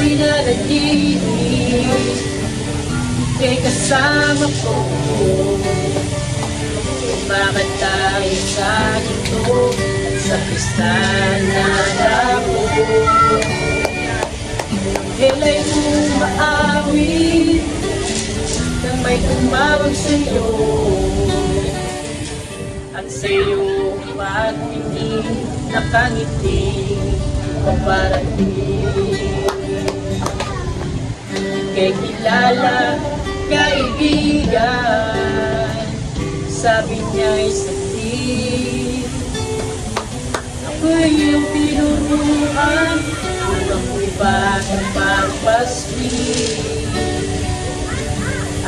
ako'y nanatiling kay kasama ko. Bakit tayo sa ito at sa pista na ako? Kailan kong maawit nang may tumawag sa'yo at sa'yo pagtingin nakangiti paparating. Kay kilala kaibigan, sabi niya'y sakit. Ako'y iyong tinuruan kung ako'y batang pagpaslit,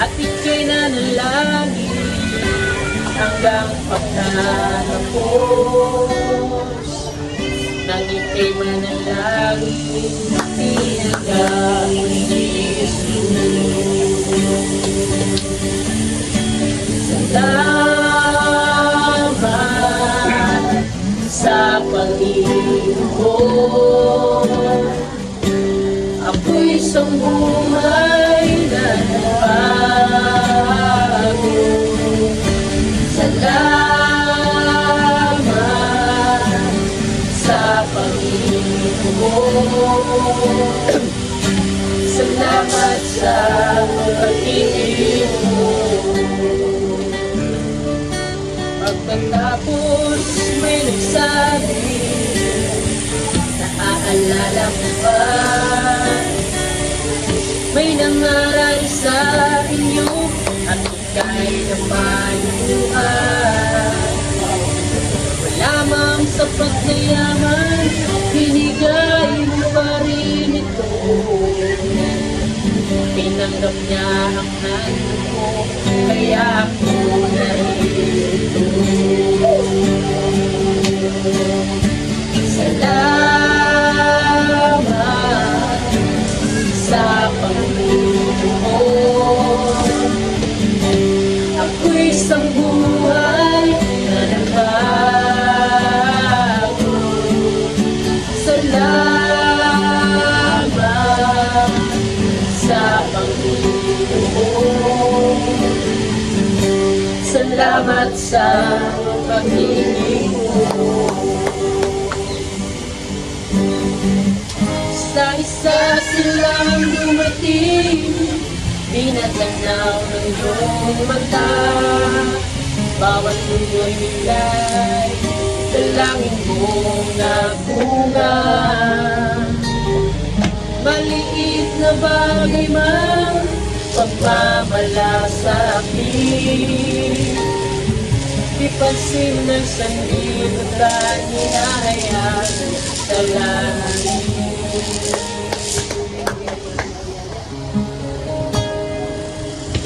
at ika'y nanalangin hanggang pagtatapos. Nang ika'y manalangin, tinagawin ni Jesus. Salamat sa Panginoon, ako'y isang buhay na nagbago. Salamat sa Panginoon, salamat sa pag-ibig mo. Pagkatapos may nagsabi, naaalala mo ba? May nangaral sa inyo at ika'y namayuhan. Wala mang sapat na yaman, binigay mo pa rin ito. Tinanggap niya ang hando ko, kaya ako narito. Salamat sa Panginoon, ako'y isang buhay na nagbago. Salamat sa Panginoon, salamat sa pag-ibig mo. Sa isa silang dumating, pinatanaw ng iyong mata. Bawat luno'y nilay, dalangin mong nagbunga. Maliit na bagay man, pagmamalasakit. Di pansin ng sanlibutan, hinahayaan sa langit.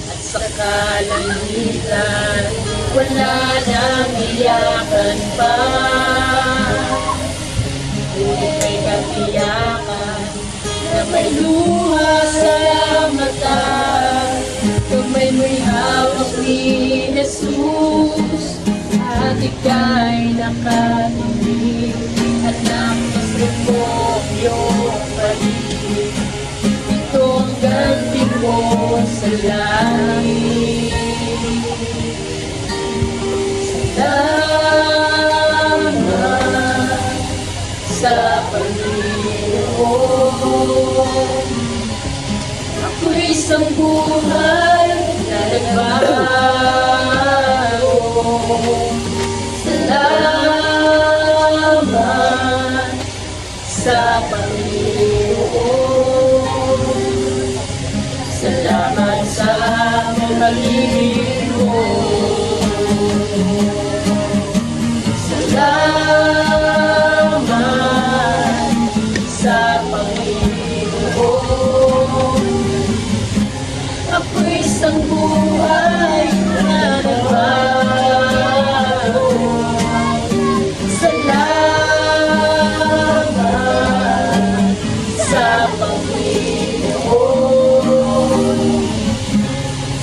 At sa kalangitan, wala nang iyakan pa. Ngunit may katiyakan na may luha sa mata. Kamay mo'y hawak ni Jesus, at ika'y nakatingin at nakasip mo iyong pag-ibig. Ito ang ganti mo sa langit. Salamat sa Panginoon, ako'y isang buhay na nagbago. Salamat sa Panginoon, salamat sa pag-ibig mo. Salamat sa Panginoon, ako'y isang buhay na nagbago. Salamat sa Panginoon,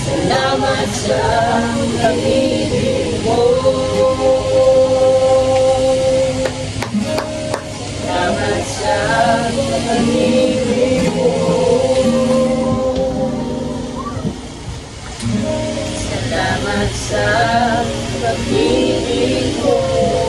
salamat sa pag-ibig mo. Salamat sa pag-ibig mo. Salamat sa pag-ibig mo.